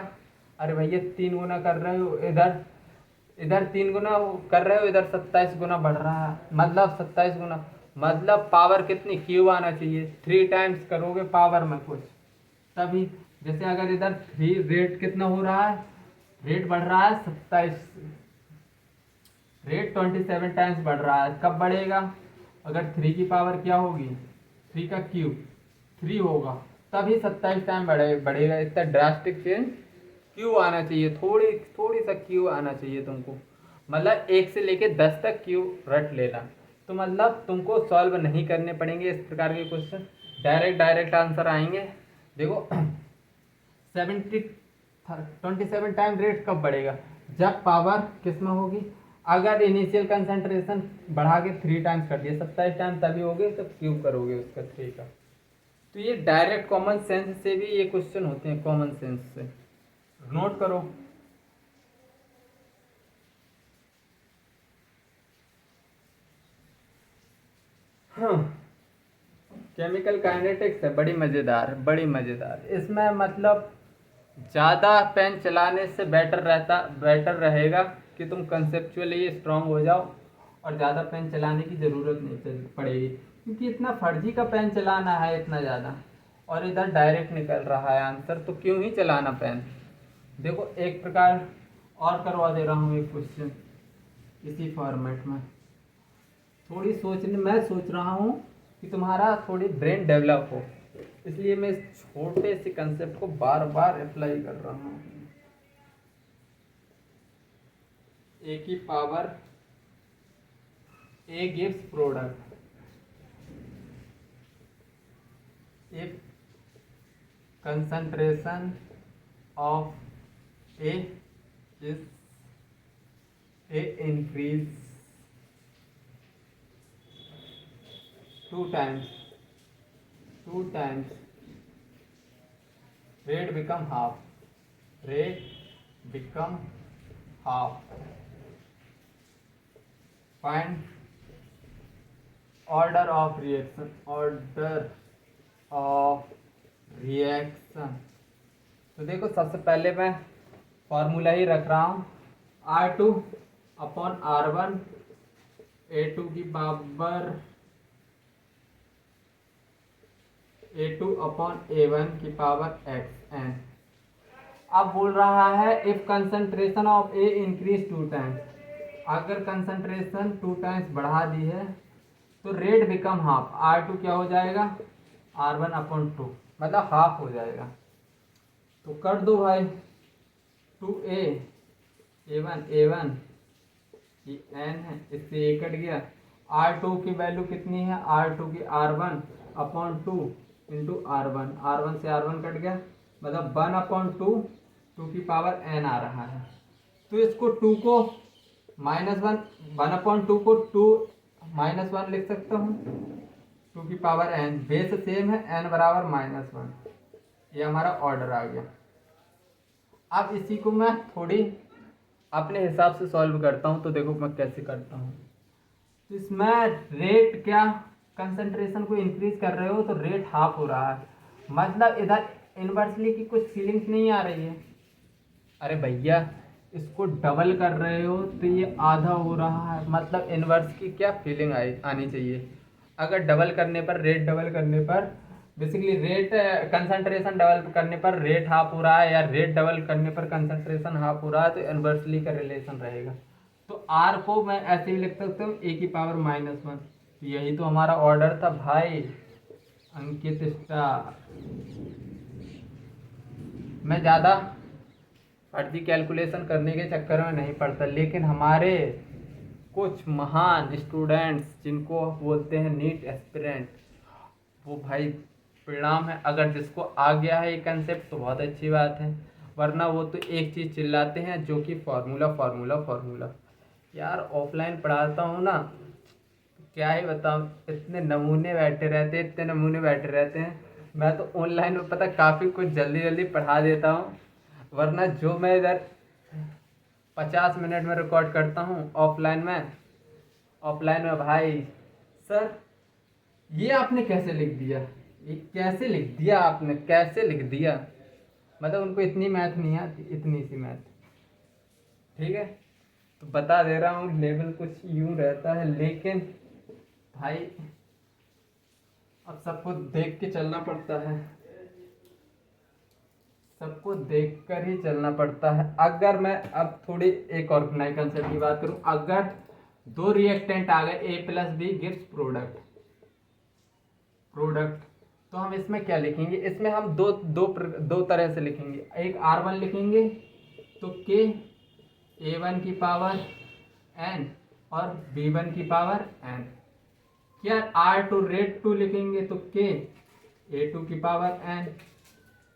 Speaker 1: अरे भैया 3 गुना कर रहे हो, इधर इधर 3 गुना कर रहे हो, इधर 27 गुना बढ़ रहा है, मतलब 27 गुना, मतलब पावर कितनी, क्यूब आना चाहिए। 3 टाइम्स करोगे पावर में कुछ तभी, जैसे अगर इधर 3 रेट कितना हो रहा है, रेट बढ़ रहा है 27, रेट 27 टाइम्स बढ़ रहा है, कब बढ़ेगा, अगर 3 की पावर क्या होगी, 3 का क्यूब 3 होगा, तभी 27 टाइम बढ़ेगा। इतना ड्रास्टिक चेंज क्यों आना चाहिए, थोड़ी थोड़ी सा क्यों आना चाहिए तुमको, मतलब 1 से लेके 10 तक क्यों रट लेना, तो मतलब तुमको सॉल्व नहीं करने पड़ेंगे इस प्रकार के क्वेश्चन, डायरेक्ट आंसर आएंगे। देखो 27 टाइम रेट कब बढ़ेगा, जब पावर किस में होगी, अगर इनिशियल कंसंट्रेशन बढ़ा के 3 टाइम्स कर दिया, 27 टाइम तभी होगे तब क्यूब करोगे उसका 3 का। तो ये डायरेक्ट कॉमन सेंस से भी ये क्वेश्चन होते हैं, कॉमन सेंस से नोट करो। हाँ, केमिकल काइनेटिक्स है, बड़ी मज़ेदार, बड़ी मज़ेदार। इसमें मतलब ज़्यादा पेन चलाने से बेटर रहेगा कि तुम कंसेप्चुअली स्ट्रांग हो जाओ, और ज़्यादा पेन चलाने की ज़रूरत नहीं पड़ेगी, क्योंकि इतना फर्जी का पेन चलाना है इतना ज़्यादा, और इधर डायरेक्ट निकल रहा है आंसर, तो क्यों ही चलाना पेन। देखो एक प्रकार और करवा दे रहा हूँ एक क्वेश्चन इसी फॉर्मेट में, थोड़ी सोचने, मैं सोच रहा हूँ कि तुम्हारा थोड़ी ब्रेन डेवलप हो, इसलिए मैं इस छोटे से कंसेप्ट को बार बार अप्लाई कर रहा हूँ। ए की power A gives product if concentration of A is A increase 2 times rate become half, find order of reaction। तो देखो सबसे पहले मैं फॉर्मूला ही रख रहा हूँ, R2 अपॉन R1 A2 की पावर A2 अपॉन A1 की पावर xn। अब बोल रहा है if concentration of A increase 2 times, अगर कंसंट्रेशन 2 टाइम्स बढ़ा दी है तो रेट बिकम हाफ, R2 क्या हो जाएगा, R1 अपॉन 2, मतलब हाफ हो जाएगा। तो कर दो भाई, 2A A1 ये n है, इससे a कट गया, R2 की वैल्यू कितनी है, R2 की R1 अपॉन 2 इंटू R1 से R1 कट गया, मतलब 1 अपॉन 2 की पावर n आ रहा है। तो इसको 2 को -1 अपॉन 2 को 2 -1 लिख सकता हूँ, 2 की पावर n, बेस सेम है, n बराबर -1, ये हमारा ऑर्डर आ गया। अब इसी को मैं थोड़ी अपने हिसाब से सॉल्व करता हूँ, तो देखो मैं कैसे करता हूँ। तो इसमें रेट क्या, कंसंट्रेशन को इंक्रीज कर रहे हो तो रेट हाफ हो रहा है, मतलब इधर इन्वर्सली की कुछ फीलिंग्स नहीं आ रही है, अरे भैया इसको डबल कर रहे हो तो ये आधा हो रहा है, मतलब इन्वर्स की क्या फीलिंग आनी चाहिए। अगर डबल करने पर, रेट डबल करने पर, बेसिकली रेट कंसंट्रेशन डबल करने पर रेट हाफ हो रहा है, या रेट डबल करने पर कंसंट्रेशन हाफ हो रहा है, तो इन्वर्सली का रिलेशन रहेगा। तो आर को मैं ऐसे ही लिख सकता हूँ ए की पावर -1, यही तो हमारा ऑर्डर था भाई अंकित स्टार। मैं ज़्यादा फर्जी कैलकुलेशन करने के चक्कर में नहीं पड़ता, लेकिन हमारे कुछ महान स्टूडेंट्स जिनको बोलते हैं नीट एस्पिरेंट, वो भाई परिणाम है, अगर जिसको आ गया है ये कंसेप्ट तो बहुत अच्छी बात है, वरना वो तो एक चीज़ चिल्लाते हैं जो कि फार्मूला। यार ऑफलाइन पढ़ाता हूँ ना, क्या ही बताऊँ, इतने नमूने बैठे रहते हैं, मैं तो ऑनलाइन में पता काफ़ी कुछ जल्दी पढ़ा देता हूँ, वरना जो मैं इधर 50 मिनट में रिकॉर्ड करता हूँ ऑफलाइन में, ऑफलाइन में भाई सर ये आपने कैसे लिख दिया, ये कैसे लिख दिया आपने, कैसे लिख दिया, मतलब उनको इतनी मैथ नहीं आती, इतनी सी मैथ। ठीक है, तो बता दे रहा हूँ लेवल कुछ यूं रहता है, लेकिन भाई अब सबको देख के चलना पड़ता है, सबको देखकर ही चलना पड़ता है। अगर मैं अब थोड़ी एक और नए कंसेप्ट की बात करूं, अगर दो रिएक्टेंट आ गए A plus B gives product, product, तो हम इसमें क्या लिखेंगे, इसमें हम दो तरह से लिखेंगे। एक R1 लिखेंगे तो के A1 की पावर n और B1 की पावर n। क्या R2 रेट 2 लिखेंगे तो के A2 की पावर n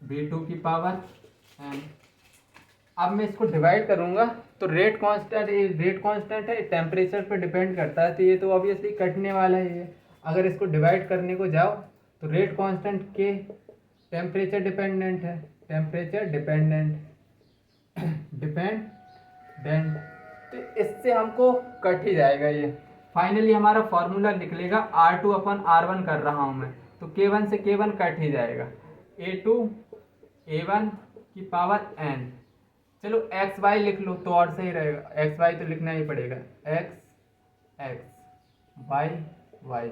Speaker 1: B2 की पावर n। अब मैं इसको डिवाइड करूंगा तो रेट कांस्टेंट, रेट कांस्टेंट है, टेम्परेचर पे डिपेंड करता है, तो ये तो ऑब्वियसली कटने वाला ही है। अगर इसको डिवाइड करने को जाओ तो रेट कांस्टेंट के, टेम्परेचर डिपेंडेंट है, टेम्परेचर डिपेंडेंट डिपेंडेंट, तो इससे हमको कट ही जाएगा ये। फाइनली हमारा फॉर्मूला निकलेगा R2 अपन R1 कर रहा हूँ मैं, तो K1 से K1 कट ही जाएगा, A2 A1 की पावर n। चलो एक्स वाई लिख लो तो और सही रहेगा, एक्स वाई तो लिखना ही पड़ेगा, एक्स एक्स वाई वाई।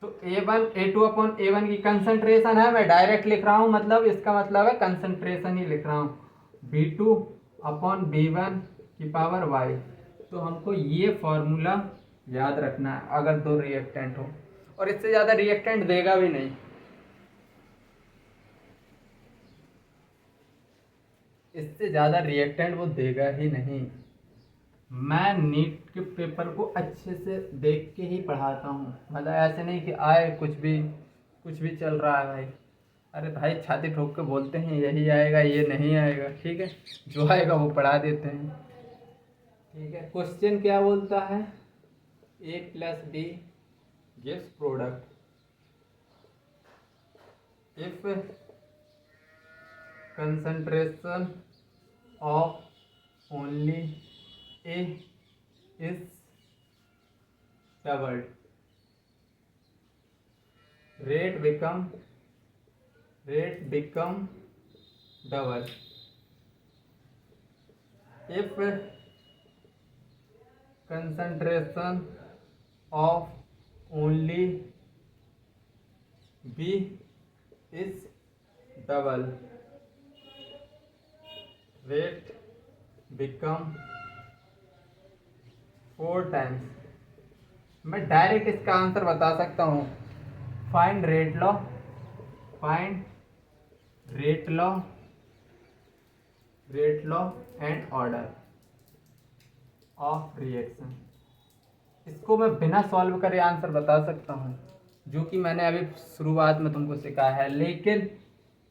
Speaker 1: तो A1 A2 अपॉन A1 की कंसंट्रेशन है, मैं डायरेक्ट लिख रहा हूँ, मतलब इसका मतलब है कंसंट्रेशन ही लिख रहा हूँ, B2 अपॉन B1 की पावर y। तो हमको ये फॉर्मूला याद रखना है अगर दो रिएक्टेंट हो, और इससे ज़्यादा रिएक्टेंट देगा भी नहीं, इससे ज़्यादा रिएक्टेंट वो देगा ही नहीं। मैं नीट के पेपर को अच्छे से देख के ही पढ़ाता हूँ, मतलब ऐसे नहीं कि आए कुछ भी चल रहा है भाई। अरे भाई छाती ठोक के बोलते हैं यही आएगा ये नहीं आएगा, ठीक है, जो आएगा वो पढ़ा देते हैं। ठीक है, क्वेश्चन क्या बोलता है, A plus B gives product if concentration of only A is doubled, rate become double if concentration of only B is double, rate become 4 times। मैं डायरेक्ट इसका आंसर बता सकता हूँ, find rate law, find rate law, rate law and order of reaction. इसको मैं बिना solve करे answer बता सकता हूँ, जो कि मैंने अभी शुरुआत में तुमको सिखाया है, लेकिन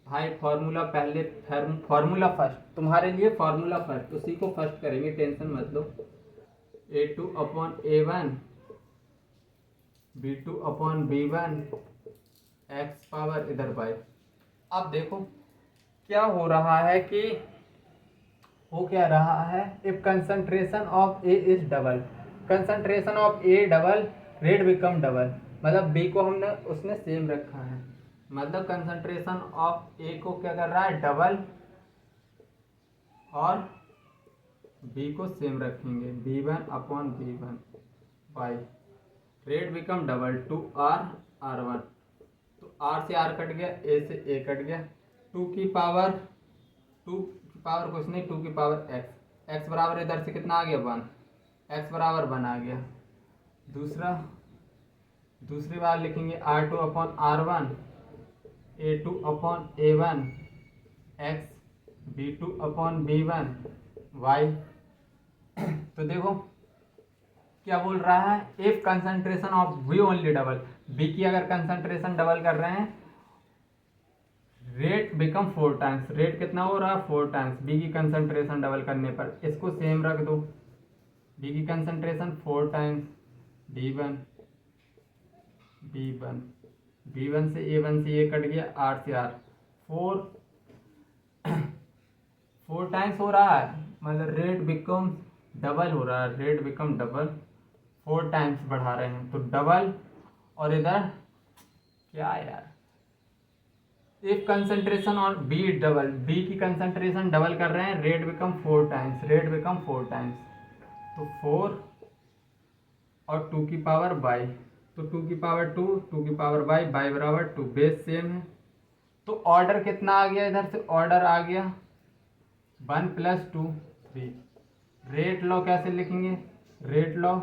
Speaker 1: भाई फॉर्मूला पहले, फॉर्मूला फर्स्ट, तुम्हारे लिए फॉर्मूला फर्स्ट, उसी को फर्स्ट करेंगे, टेंशन मत लो। A2 upon A1 B2 upon B1 x power इधर बाय। अब देखो क्या हो रहा है कि हो क्या रहा है, if concentration of A is double, concentration of A double, rate become double, मतलब बी को हमने उसने सेम रखा है, मतलब कंसंट्रेशन ऑफ ए को क्या कर रहा है, डबल, और बी को सेम रखेंगे, B1 upon B1 by, rate become double, 2R1, तो R से R कट गया, A से A कट गया, 2 की पावर कुछ नहीं, 2 की पावर x, x बराबर इधर से कितना आ गया 1, x बराबर 1 आ गया। दूसरी बार लिखेंगे R2 upon R1 A2 upon A1 x B2 upon B1 y। तो देखो क्या बोल रहा है, if concentration of B only double, B की अगर कंसंट्रेशन डबल कर रहे हैं, रेट बिकम 4 टाइम्स, रेट कितना हो रहा है 4 टाइम्स, बी की कंसंट्रेशन डबल करने पर, इसको सेम रख दो, बी की कंसंट्रेशन 4 टाइम्स B1 से A1 से ये कट गया, R से R, 4 टाइम्स हो रहा है, मतलब रेट बिकम डबल हो रहा है, रेट बिकम डबल 4 टाइम्स बढ़ा रहे हैं, तो डबल, और इधर क्या यार, if concentration on B double, B की कंसंट्रेशन डबल कर रहे हैं, rate become 4 times, rate become 4 times, तो 4 और 2 की पावर बाई, तो 2 की पावर 2, 2 की पावर बाई, बाई बराबर 2, बेस सेम है। तो ऑर्डर कितना आ गया, इधर से ऑर्डर आ गया 1 + 2 3। रेट लॉ कैसे लिखेंगे, रेट लॉ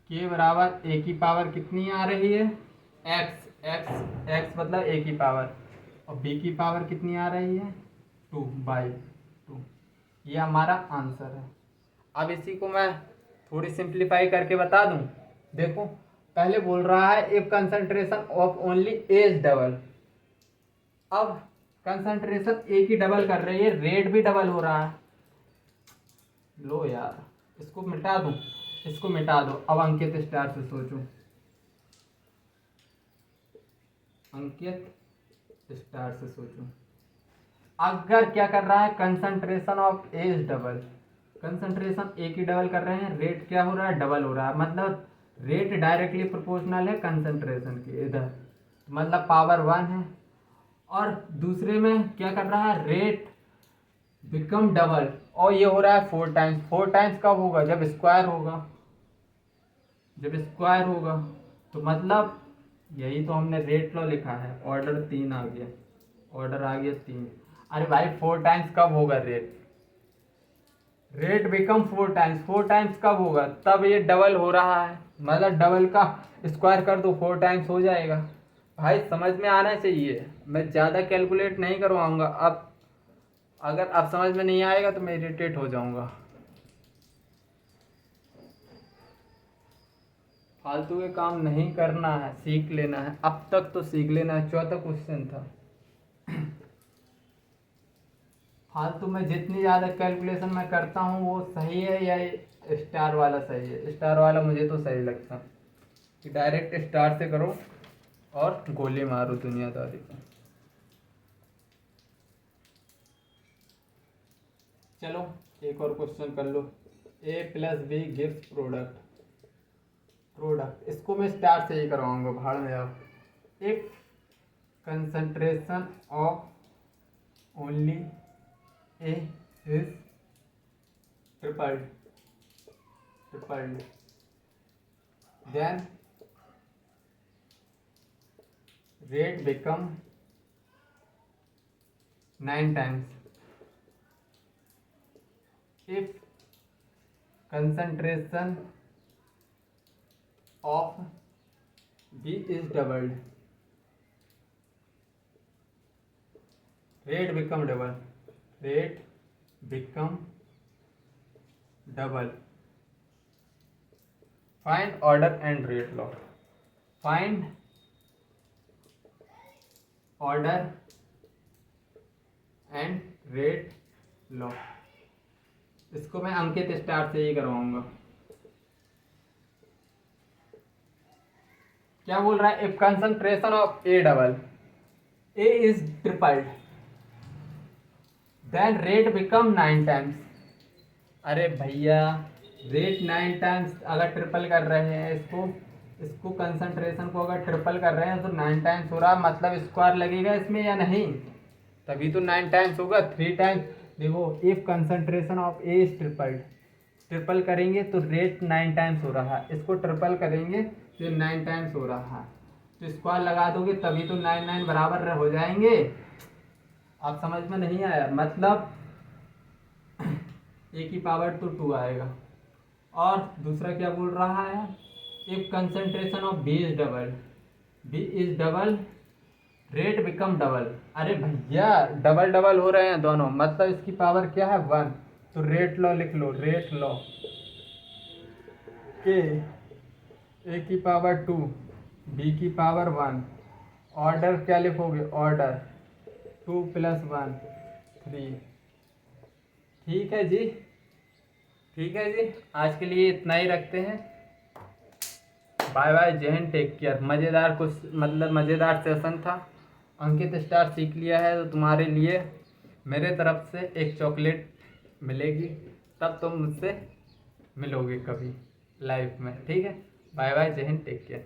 Speaker 1: के बराबर ए की पावर कितनी आ रही है, एक्स, एक्स एक्स मतलब ए की पावर, और बी की पावर कितनी आ रही है 2/2। ये हमारा आंसर है। अब इसी को मैं थोड़ी सिंप्लीफाई करके बता दूं। देखो पहले बोल रहा है if concentration of only A is double, अब कंसंट्रेशन ए की डबल कर रही है, रेट भी डबल हो रहा है। लो यार, इसको मिटा दूं, इसको मिटा दो। अब अंकित स्टार से सोचो, अंकित स्टार से सोचो, अगर क्या कर रहा है, concentration of A is double, concentration A की डबल कर रहे हैं, रेट क्या हो रहा है, डबल हो रहा है, मतलब रेट डायरेक्टली प्रोपोर्शनल है कंसंट्रेशन के, इधर मतलब पावर 1 है। और दूसरे में क्या कर रहा है, रेट बिकम डबल, और ये हो रहा है 4 टाइम्स। 4 टाइम्स कब होगा, जब स्क्वायर होगा, जब स्क्वायर होगा, तो मतलब यही तो हमने रेट लॉ लिखा है। ऑर्डर 3 आ गया, ऑर्डर आ गया 3। अरे भाई 4 टाइम्स कब होगा rate, rate become 4 times, 4 times कब होगा, तब ये डबल हो रहा है, मतलब डबल का स्क्वायर कर दो 4 टाइम्स हो जाएगा। भाई समझ में आना चाहिए, मैं ज़्यादा कैलकुलेट नहीं करवाऊंगा। अब अगर अब समझ में नहीं आएगा तो मैं इरिटेट हो जाऊंगा। फालतू के काम नहीं करना है, सीख लेना है, अब तक तो सीख लेना है। चौथा क्वेश्चन था, फालतू में जितनी ज़्यादा कैलकुलेशन मैं करता हूँ वो सही है या स्टार वाला सही है। स्टार वाला मुझे तो सही लगता कि डायरेक्ट स्टार से करो और गोली मारो दुनियादारी को। चलो एक और क्वेश्चन कर लो, A plus B gives product, product इसको मैं स्टार से ही करवाऊंगा, भाड़ में जाओ। If concentration of only A is tripled, tripled, then rate become 9 times. If concentration of B is doubled, rate become double, rate become double. Find order and rate law. Find order and rate law, इसको मैं अंकित star से ही करवाऊंगा। क्या बोल रहा है, if concentration of A double, A is tripled, then rate become 9 times. अरे भैया रेट 9 टाइम्स अगर ट्रिपल कर रहे हैं, इसको कंसंट्रेशन को अगर ट्रिपल कर रहे हैं तो 9 टाइम्स हो रहा है, मतलब स्क्वायर लगेगा इसमें या नहीं, तभी तो 9 टाइम्स होगा। 3 टाइम्स, देखो if concentration of A is tripled, triple करेंगे तो रेट 9 टाइम्स हो रहा है, इसको ट्रिपल करेंगे तो 9 टाइम्स हो रहा है, तो स्क्वायर लगा दोगे तभी तो 9 9 बराबर हो जाएंगे। आप समझ में नहीं आया, मतलब ए की पावर तो 2 आएगा। और दूसरा क्या बोल रहा है, if concentration of B is double, B is double, rate become double. अरे भैया डबल डबल हो रहे हैं दोनों, मतलब इसकी पावर क्या है 1, तो रेट लॉ लिख लो, रेट लॉ के ए की पावर 2, बी की पावर 1, ऑर्डर क्या लिखोगे, ऑर्डर 2 + 1 3। ठीक है जी, ठीक है जी, आज के लिए इतना ही रखते हैं। बाय बाय, जय हिंद, टेक केयर। मज़ेदार कुछ मतलब मज़ेदार सेशन था। अंकित स्टार सीख लिया है तो तुम्हारे लिए मेरे तरफ से एक चॉकलेट मिलेगी, तब तुम मुझसे मिलोगे कभी। लाइफ में। ठीक है, बाय बाय, जय हिंद, टेक केयर।